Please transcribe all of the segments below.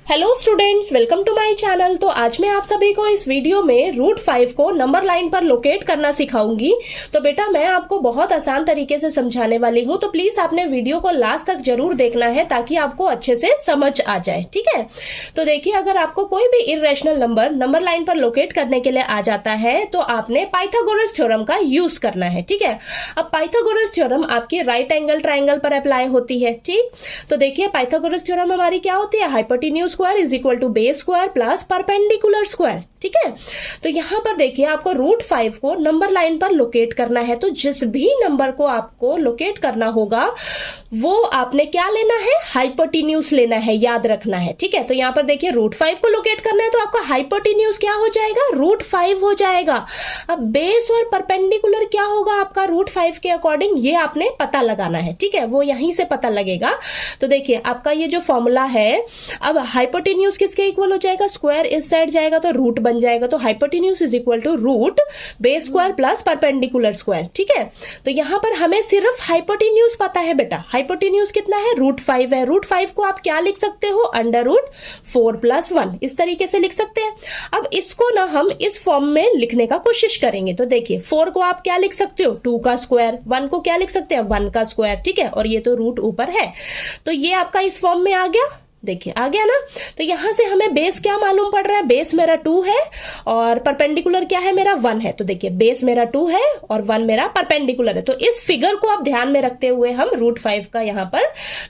Hello students, welcome to my channel. तो आज मैं आप सभी को इस वीडियो में रूट 5 को नंबर लाइन पर लोकेट करना सिखाऊंगी। तो बेटा मैं आपको बहुत आसान तरीके से समझाने वाली हूँ, तो प्लीज आपने वीडियो को लास्ट तक जरूर देखना है ताकि आपको अच्छे से समझ आ जाए। ठीक है, तो देखिए अगर आपको कोई भी इर्रेशनल नंबर लाइन पर लोकेट करने के लिए आ जाता है तो आपने पाइथागोरस थ्योरम का यूज करना है। ठीक है, अब पाइथागोरस थ्योरम आपकी राइट एंगल ट्राइंगल पर अप्लाई होती है। ठीक, तो देखिए पाइथागोरस थ्योरम हमारी क्या होती है, hypotenuse square is equal to base square plus perpendicular square. ठीक है, तो यहां पर देखिए आपको रूट 5 को नंबर लाइन पर लोकेट करना है। तो जिस भी नंबर को आपको लोकेट करना होगा वो आपने क्या लेना है, हाइपोटेन्यूज लेना है, याद रखना है। ठीक है, तो यहां पर देखिए रूट 5 को लोकेट करना है तो आपका हाइपोटेन्यूज क्या हो जाएगा, रूट 5 हो जाएगा। अब बेस और परपेंडिकुलर क्या होगा आपका रूट 5 के अकॉर्डिंग, ये आपने पता लगाना है। ठीक है, वो यहीं से पता लगेगा। तो देखिए आपका ये जो फॉर्मूला है, अब हाइपोटेन्यूज किसके इक्वल हो जाएगा, स्क्वायर इस साइड जाएगा तो रूट बन जाएगा। तो hypotenuse is equal to root base square plus perpendicular square. ठीक है, तो यहां पर हमें सिर्फ हाइपोटेन्यूज पता है बेटा। हाइपोटेन्यूज कितना है, रूट 5 है। रूट 5 को आप क्या लिख सकते हो, अंडर रूट 4 + 1, इस तरीके से लिख सकते हैं। अब इसको ना हम इस फॉर्म में लिखने का कोशिश करेंगे। तो देखिए 4 को आप क्या लिख सकते हो, 2 का स्क्वायर, 1 को क्या लिख सकते हैं, 1 का स्क्वायर। ठीक है, और ये तो रूट ऊपर है, तो ये आपका इस फॉर्म में आ गया। देखिए आ गया ना। तो यहां से हमें बेस क्या मालूम पड़ रहा है, बेस मेरा 2 है और परपेंडिकुलर क्या है मेरा 1 है। तो देखिए बेस मेरा 2 है और 1 मेरा परपेंडिकुलर है। तो इस फिगर को आप ध्यान में रखते हुए हम रूट 5 का यहां पर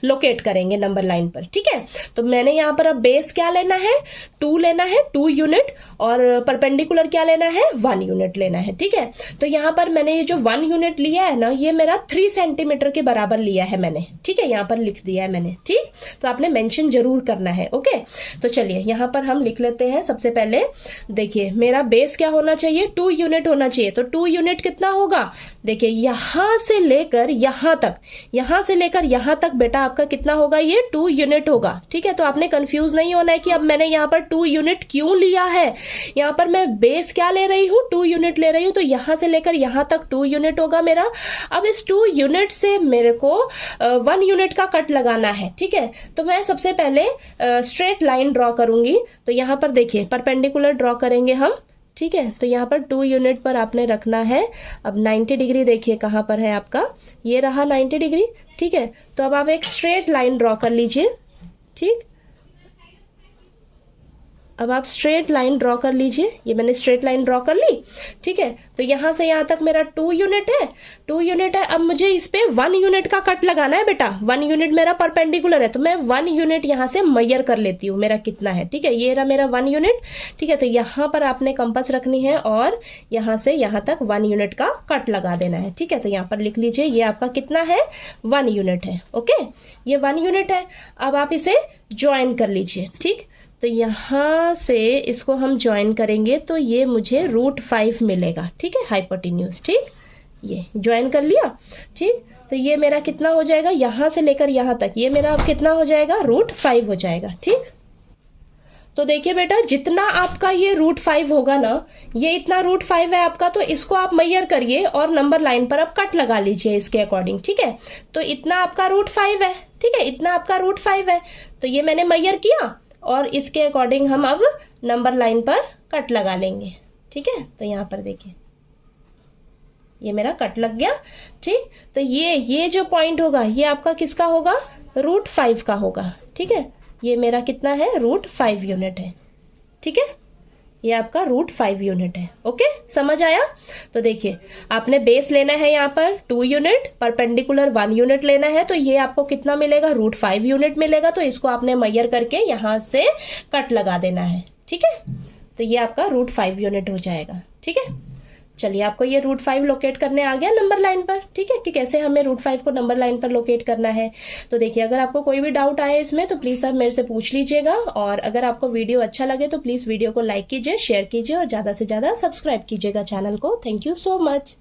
लोकेट करेंगे नंबर लाइन पर। ठीक है, तो मैंने यहां पर अब बेस क्या लेना है, 2 लेना है, 2 यूनिट, और परपेंडिकुलर क्या लेना है, 1 यूनिट लेना है। ठीक है, तो यहां पर मैंने ये जो 1 यूनिट लिया है ना, ये मेरा 3 सेंटीमीटर के बराबर लिया है मैंने। ठीक है, यहां पर लिख दिया है मैंने। ठीक, तो आपने मेंशन जरूर करना है। ओके, तो चलिए यहां पर हम लिख लेते हैं। सबसे पहले देखिए मेरा बेस क्या होना चाहिए, 2 यूनिट होना चाहिए। तो 2 यूनिट कितना होगा, देखिए यहां से लेकर यहां तक, यहां से लेकर यहां तक बेटा आपका कितना होगा, ये 2 यूनिट होगा। ठीक है, तो आपने कंफ्यूज नहीं होना है कि अब मैंने यहां पर 2 यूनिट क्यों लिया है। यहां पर मैं बेस क्या ले रही हूं, 2 यूनिट ले रही हूं, तो यहां से लेकर यहां तक 2 यूनिट होगा मेरा। अब इस 2 यूनिट से मेरे को 1 यूनिट का कट लगाना है। ठीक है, तो मैं सबसे पहले स्ट्रेट लाइन ड्रॉ करूंगी। तो यहां पर देखिए परपेंडिकुलर ड्रॉ करेंगे हम। ठीक है, तो यहां पर 2 यूनिट पर आपने रखना है। अब 90 डिग्री देखिए कहां पर है आपका, ये रहा 90 डिग्री। ठीक है, तो अब आप एक स्ट्रेट लाइन ड्रॉ कर लीजिए। ठीक, अब आप स्ट्रेट लाइन ड्रॉ कर लीजिए। ये मैंने स्ट्रेट लाइन ड्रॉ कर ली। ठीक है, तो यहां से यहां तक मेरा 2 यूनिट है, 2 यूनिट है। अब मुझे इस पे 1 यूनिट का कट लगाना है बेटा। 1 यूनिट मेरा परपेंडिकुलर है, तो मैं 1 यूनिट यहां से मेजर कर लेती हूँ मेरा कितना है। ठीक है, ये रहा मेरा 1 यूनिट। ठीक है, तो यहां पर आपने कंपास रखनी है और यहां से यहां तक 1 यूनिट का कट लगा देना है। ठीक है, तो यहां पर लिख लीजिए ये आपका कितना है, 1 यूनिट है। ओके, ये 1 यूनिट है। अब आप इसे ज्वाइन कर लीजिए। ठीक, तो यहां से इसको हम ज्वाइन करेंगे तो ये मुझे रूट 5 मिलेगा। ठीक है, हाइपोटेन्यूज। ठीक, ये ज्वाइन कर लिया। ठीक, तो ये मेरा कितना हो जाएगा, यहां से लेकर यहां तक ये मेरा अब कितना हो जाएगा, रूट 5 हो जाएगा। ठीक, तो देखिए बेटा जितना आपका ये रूट 5 होगा ना, ये इतना रूट 5 है आपका, तो इसको आप मेजर करिए और नंबर लाइन पर आप कट लगा लीजिए इसके अकॉर्डिंग। ठीक है, तो इतना आपका रूट 5 है। ठीक है, इतना आपका रूट 5 है, तो ये मैंने मेजर किया और इसके अकॉर्डिंग हम अब नंबर लाइन पर कट लगा लेंगे। ठीक है, तो यहां पर देखिए ये मेरा कट लग गया। ठीक, तो ये जो पॉइंट होगा ये आपका किसका होगा, रूट 5 का होगा। ठीक है, ये मेरा कितना है, रूट 5 यूनिट है। ठीक है, ये आपका रूट 5 यूनिट है। ओके, समझ आया। तो देखिए आपने बेस लेना है यहाँ पर 2 यूनिट, परपेंडिकुलर 1 यूनिट लेना है, तो ये आपको कितना मिलेगा, रूट 5 यूनिट मिलेगा। तो इसको आपने मेजर करके यहां से कट लगा देना है। ठीक है, तो ये आपका रूट 5 यूनिट हो जाएगा। ठीक है, चलिए आपको ये रूट 5 लोकेट करने आ गया नंबर लाइन पर। ठीक है, कि कैसे हमें रूट 5 को नंबर लाइन पर लोकेट करना है। तो देखिए अगर आपको कोई भी डाउट आए इसमें तो प्लीज आप मेरे से पूछ लीजिएगा, और अगर आपको वीडियो अच्छा लगे तो प्लीज वीडियो को लाइक कीजिए, शेयर कीजिए और ज्यादा से ज्यादा सब्सक्राइब कीजिएगा चैनल को। Thank you so much.